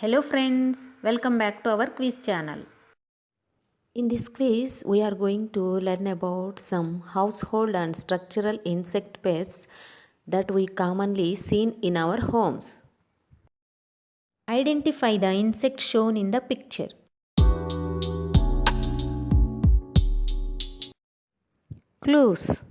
Hello friends, welcome back to our quiz channel. In this quiz, we are going to learn about some household and structural insect pests that we commonly seen in our homes. Identify the insect shown in the picture. Clues.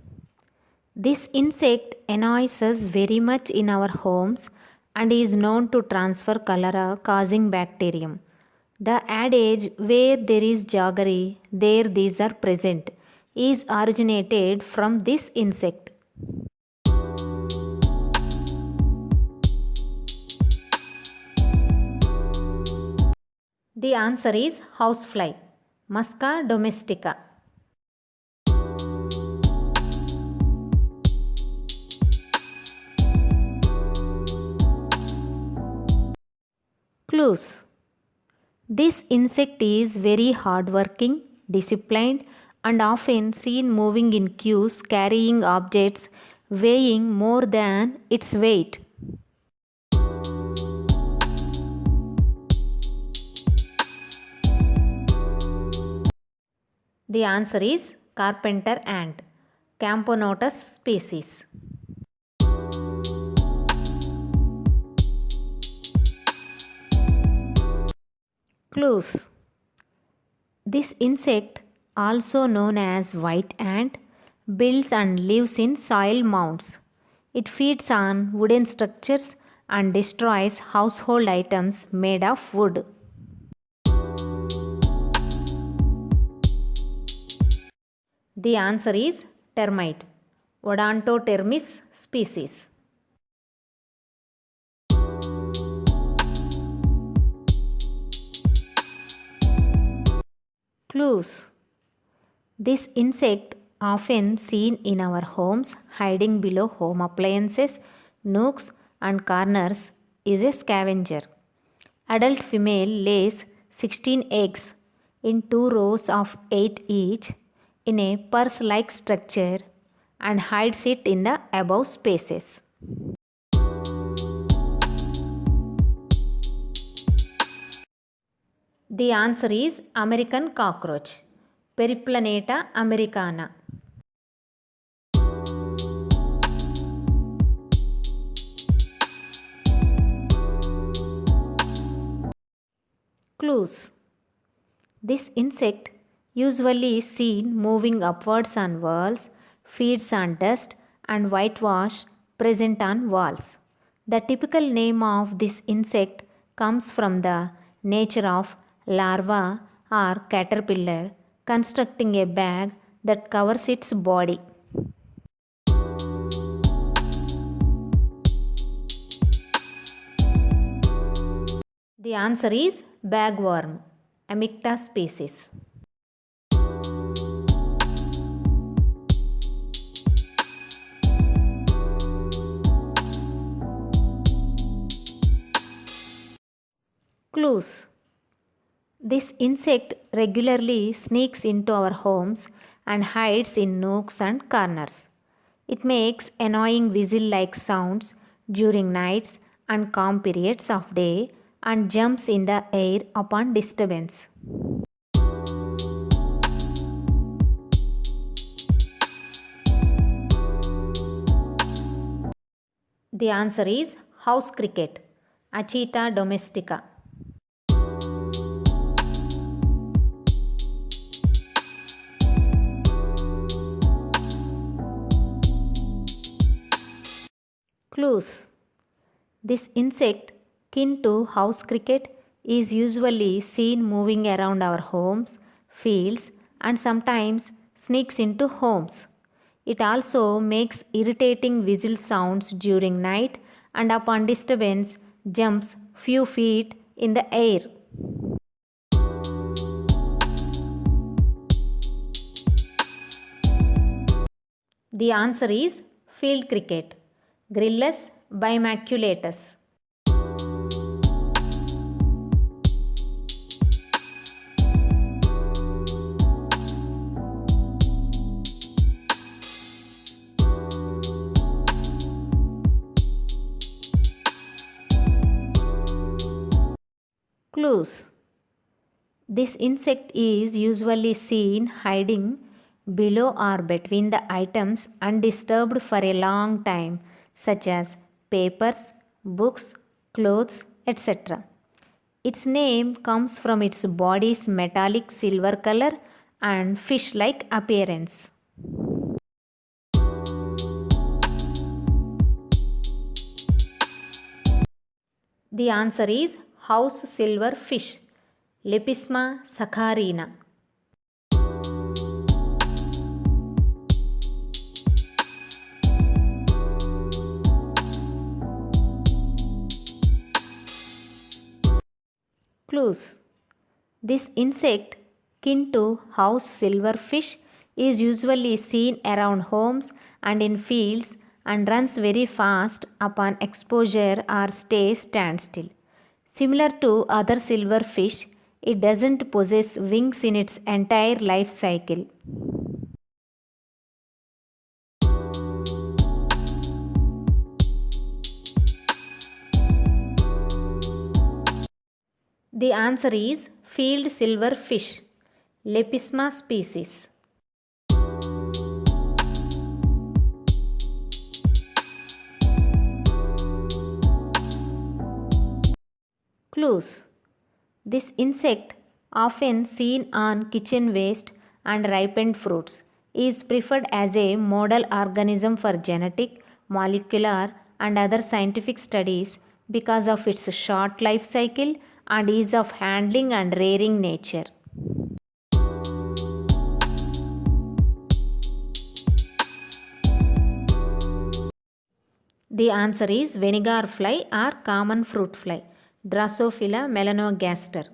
This insect annoys us very much in our homes and is known to transfer cholera causing bacterium. The adage where there is jaggery, there these are present is originated from this insect. The answer is housefly, Musca domestica. Clues. This insect is very hardworking, disciplined, and often seen moving in queues carrying objects weighing more than its weight. The answer is carpenter ant, Camponotus species. Clues. This insect, also known as white ant, builds and lives in soil mounds. It feeds on wooden structures and destroys household items made of wood. The answer is termite, Odontotermis species. Clues. This insect, often seen in our homes hiding below home appliances, nooks, and corners, is a scavenger. Adult female lays 16 eggs in two rows of 8 each in a purse like structure and hides it in the above spaces. The answer is American cockroach, Periplaneta americana. Clues. This insect, usually seen moving upwards on walls, feeds on dust and whitewash present on walls. The typical name of this insect comes from the nature of larva or caterpillar constructing a bag that covers its body. The answer is bagworm, Amicta species. Clues. This insect regularly sneaks into our homes and hides in nooks and corners. It makes annoying whistle like sounds during nights and calm periods of day and jumps in the air upon disturbance. The answer is house cricket, Acheta domestica. Clues. This insect, kin to house cricket, is usually seen moving around our homes, fields, and sometimes sneaks into homes. It also makes irritating whistle sounds during night and upon disturbance jumps few feet in the air. The answer is field cricket, Grillus bimaculatus. Clues. This insect is usually seen hiding below or between the items undisturbed for a long time, such as papers, books, clothes, etc. Its name comes from its body's metallic silver color and fish like appearance. The answer is house silver fish, Lepisma saccharina. Clues. This insect, kin to house silverfish, is usually seen around homes and in fields and runs very fast upon exposure or stays standstill. Similar to other silverfish, it doesn't possess wings in its entire life cycle. The answer is field silverfish, Lepisma species. Clues. This insect, often seen on kitchen waste and ripened fruits, is preferred as a model organism for genetic, molecular, and other scientific studies because of its short life cycle and ease of handling and rearing nature. The answer is vinegar fly or common fruit fly, Drosophila melanogaster.